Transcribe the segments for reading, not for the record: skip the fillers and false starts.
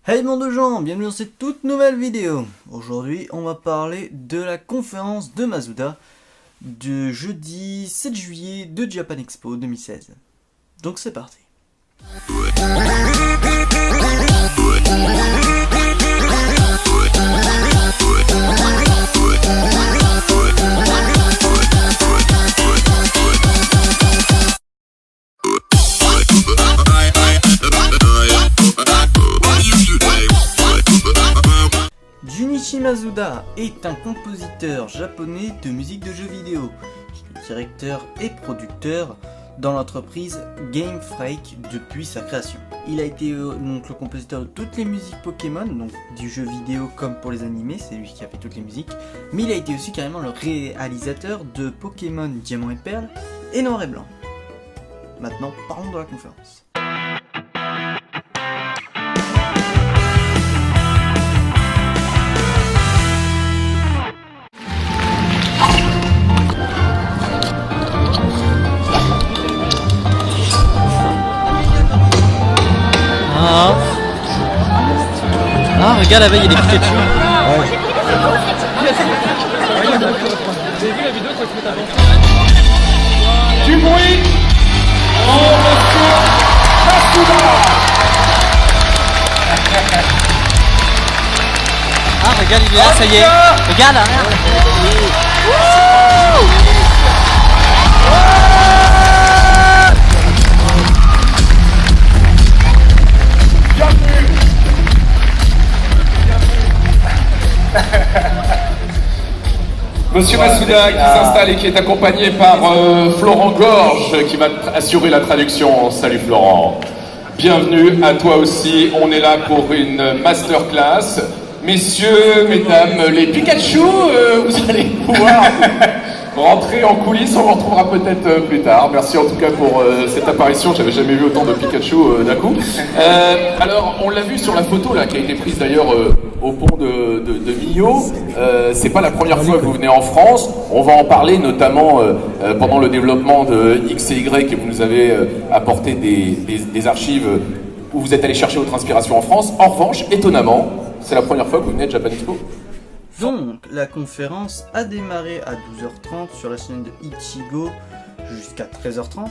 Hey monde de gens, bienvenue dans cette toute nouvelle vidéo. Aujourd'hui on va parler de la conférence de Masuda du jeudi 7 juillet de Japan Expo 2016. Donc c'est parti. Junichi Masuda est un compositeur japonais de musique de jeux vidéo. Il est directeur et producteur dans l'entreprise Game Freak depuis sa création. Il a été donc le compositeur de toutes les musiques Pokémon, donc du jeu vidéo comme pour les animés, c'est lui qui a fait toutes les musiques. Mais il a été aussi carrément le réalisateur de Pokémon Diamant et Perle et Noir et Blanc. Maintenant, parlons de la conférence. Ah, regarde là-bas, il y a des Pikachu. Du bruit pour monsieur Masuda. Ah, regarde, il est là, ça y est. Regarde là. Monsieur Masuda qui s'installe et qui est accompagné par Florent Gorge qui va assurer la traduction. Salut Florent. Bienvenue à toi aussi. On est là pour une masterclass. Messieurs, mesdames, les Pikachu, vous allez pouvoir rentrer en coulisses, on vous retrouvera peut-être plus tard. Merci en tout cas pour cette apparition, j'avais jamais vu autant de Pikachu d'un coup. Alors, on l'a vu sur la photo là, qui a été prise d'ailleurs au pont de Millau. C'est pas la première fois que vous venez en France, on va en parler notamment pendant le développement de X et Y, et vous nous avez apporté des archives où vous êtes allé chercher votre inspiration en France. En revanche, étonnamment, c'est la première fois que vous venez de Japan Expo. Donc, la conférence a démarré à 12h30 sur la chaîne de Ichigo jusqu'à 13h30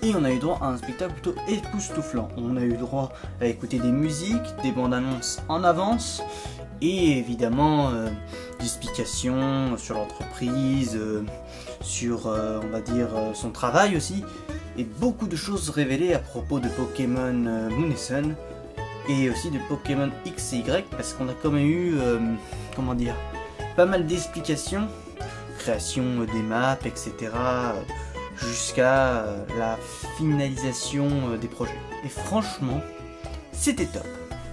et on a eu droit à un spectacle plutôt époustouflant. On a eu droit à écouter des musiques, des bandes annonces en avance et évidemment des explications sur l'entreprise, sur on va dire son travail aussi, et beaucoup de choses révélées à propos de Pokémon Moon et Sun et aussi de Pokémon X et Y, parce qu'on a quand même eu comment dire, pas mal d'explications, création des maps, etc. jusqu'à la finalisation des projets. Et franchement, c'était top.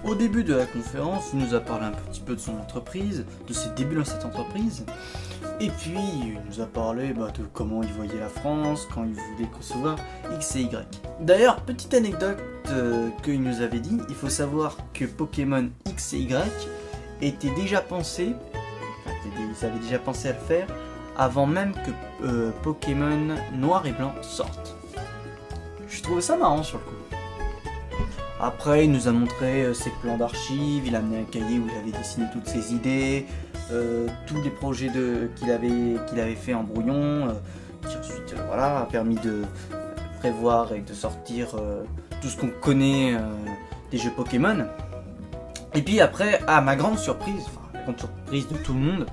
Au début de la conférence, il nous a parlé un petit peu de son entreprise, de ses débuts dans cette entreprise, et puis il nous a parlé de comment il voyait la France, quand il voulait concevoir X et Y. D'ailleurs, petite anecdote qu'il nous avait dit, il faut savoir que Pokémon X et Y était déjà pensé, ils avaient déjà pensé à le faire avant même que Pokémon Noir et Blanc sorte. Je trouvais ça marrant sur le coup. Après, il nous a montré ses plans d'archives, il a amené un cahier où il avait dessiné toutes ses idées, tous les projets qu'il avait fait en brouillon, qui ensuite voilà, a permis de prévoir et de sortir tout ce qu'on connaît des jeux Pokémon. Et puis après, à ma grande surprise, la grande surprise de tout le monde,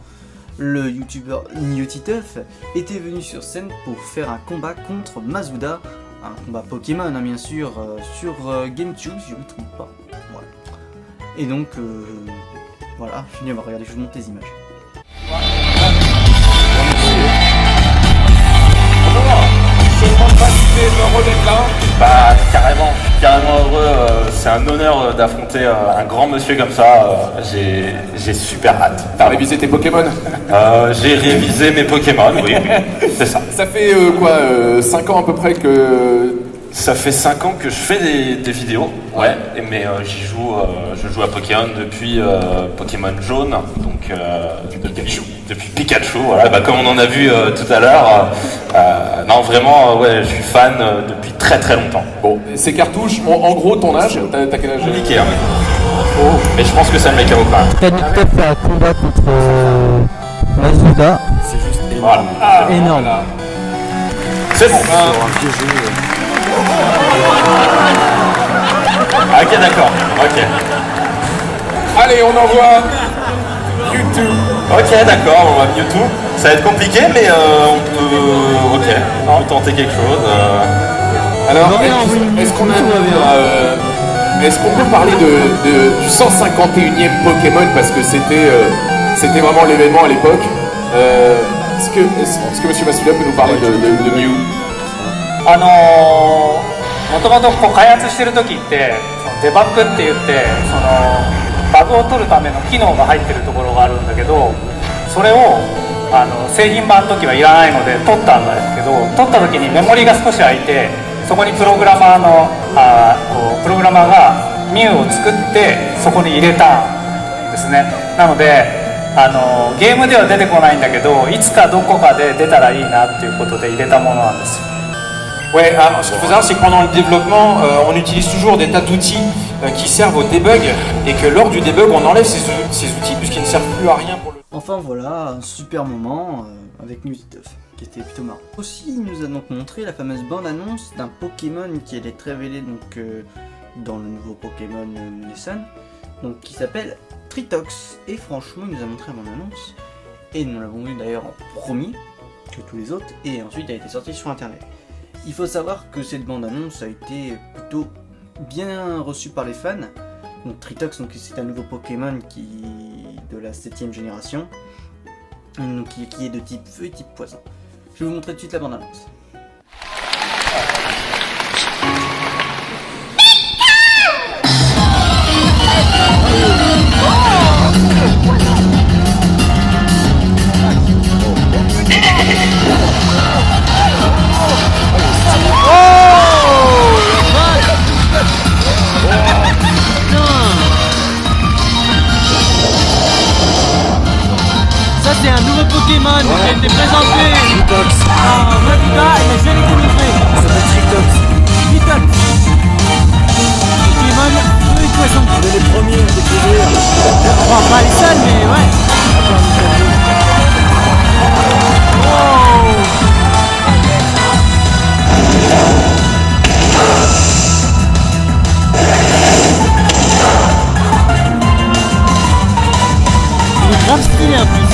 le youtubeur Niotiteuf était venu sur scène pour faire un combat contre Masuda, un combat Pokémon bien sûr, sur GameCube si je ne me trompe pas. Voilà. Et donc voilà, je finis, regardez, je vous montre les images. Bah carrément heureux, c'est un honneur d'affronter un grand monsieur comme ça, j'ai super hâte. T'as révisé tes Pokémon? J'ai révisé mes Pokémon, oui, c'est ça. Ça fait 5 ans à peu près que... Ça fait 5 ans que je fais des vidéos, ouais, mais je joue à Pokémon depuis Pokémon Jaune, donc depuis Pikachu, voilà, comme on en a vu tout à l'heure. Non, vraiment, ouais, je suis fan depuis très très longtemps. Bon, ces cartouches ont en gros ton âge, t'as quel âge? Compliqué, hein. Oh. mais je pense que c'est le Mekao quand même. Kanikov fait un combat contre Masuda. C'est juste Voilà. Énorme. C'est bon. Ah, ok, d'accord. Ok. Allez, on envoie YouTube. Ok, d'accord, on va Mewtwo. Ça va être compliqué, mais on peut. Ok, on peut tenter quelque chose. Alors, est-ce qu'on est-ce qu'on peut parler du 151e Pokémon parce que c'était vraiment l'événement à l'époque. Est-ce que Monsieur Masuda peut nous parler de Mew? もともとこう開発してる時ってそのデバッグって言ってそのバグを取るための機能が入ってるところがあるんだけど、それを製品版の時はいらないので取ったんですけど、取った時にメモリが少し空いて、そこにプログラマーがミュウを作ってそこに入れたんですね。なのでゲームでは出てこないんだけど、いつかどこかで出たらいいなっていうことで入れたものなんですよ。Ouais, ce qu'il faut savoir, c'est que pendant le développement, on utilise toujours des tas d'outils qui servent au debug et que lors du debug, on enlève ces outils puisqu'ils ne servent plus à rien pour le... Enfin voilà, un super moment avec Newtituff, qui était plutôt marrant. Aussi, il nous a donc montré la fameuse bande-annonce d'un Pokémon qui allait être révélé donc, dans le nouveau Pokémon Sun, donc qui s'appelle Tritox. Et franchement, il nous a montré la bande-annonce, et nous l'avons vu d'ailleurs en premier que tous les autres, et ensuite elle a été sortie sur internet. Il faut savoir que cette bande-annonce a été plutôt bien reçue par les fans. Donc Tritox, c'est un nouveau Pokémon de la 7ème génération, donc, qui est de type feu et type poison. Je vais vous montrer tout de suite la bande-annonce. C'est un nouveau Pokémon qui a été présenté par Maduda et la jeune été montré. Ça s'appelle Tritox. Pokémon feu et poisson. On est les premiers à découvrir. Enfin, pas les seuls, mais ouais. Il est grave stylé en plus.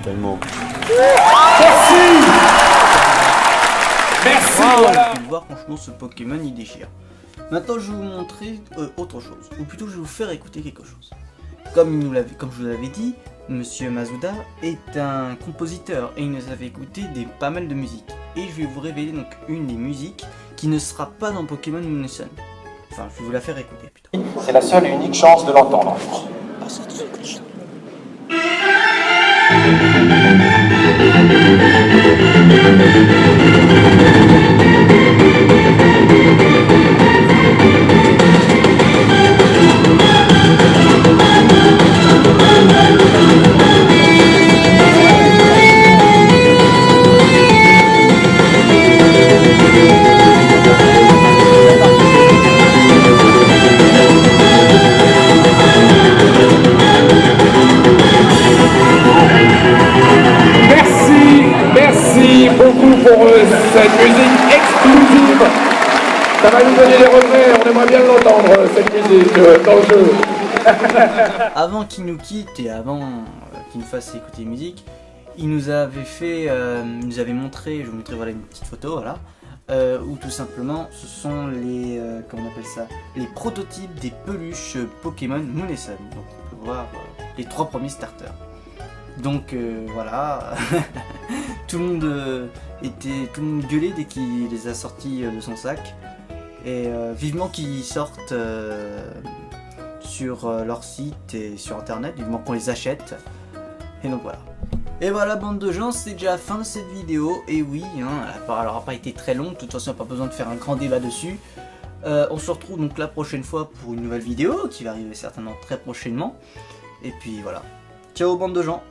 tellement. Merci. Voilà. Voilà. Vous pouvez voir, franchement, ce Pokémon il déchire. Maintenant, je vais vous montrer autre chose, ou plutôt, je vais vous faire écouter quelque chose. Comme je vous l'avais dit, Monsieur Masuda est un compositeur et il nous avait écouté pas mal de musique. Et je vais vous révéler donc une des musiques qui ne sera pas dans Pokémon Moon Sun. Enfin, je vais vous la faire écouter plutôt. C'est la seule et unique chance de l'entendre. Merci beaucoup pour cette musique exclusive. Ça va nous donner des regrets, on aimerait bien l'entendre, cette musique dans le jeu. Avant qu'il nous quitte et avant qu'il nous fasse écouter musique, il nous avait montré, je vais vous montrer voilà, une petite photo, voilà, où tout simplement ce sont les, comment on appelle ça, les prototypes des peluches Pokémon Moon et Sun. Donc on peut voir les 3 premiers starters. Donc voilà, tout le monde gueulait dès qu'il les a sortis de son sac. Et vivement qu'ils sortent sur leur site et sur internet, vivement qu'on les achète. Et donc voilà. Et voilà bande de gens, c'est déjà la fin de cette vidéo. Et oui, hein, elle n'aura pas été très longue, de toute façon il n'y a pas besoin de faire un grand débat dessus. On se retrouve donc la prochaine fois pour une nouvelle vidéo qui va arriver certainement très prochainement. Et puis voilà. Ciao bande de gens.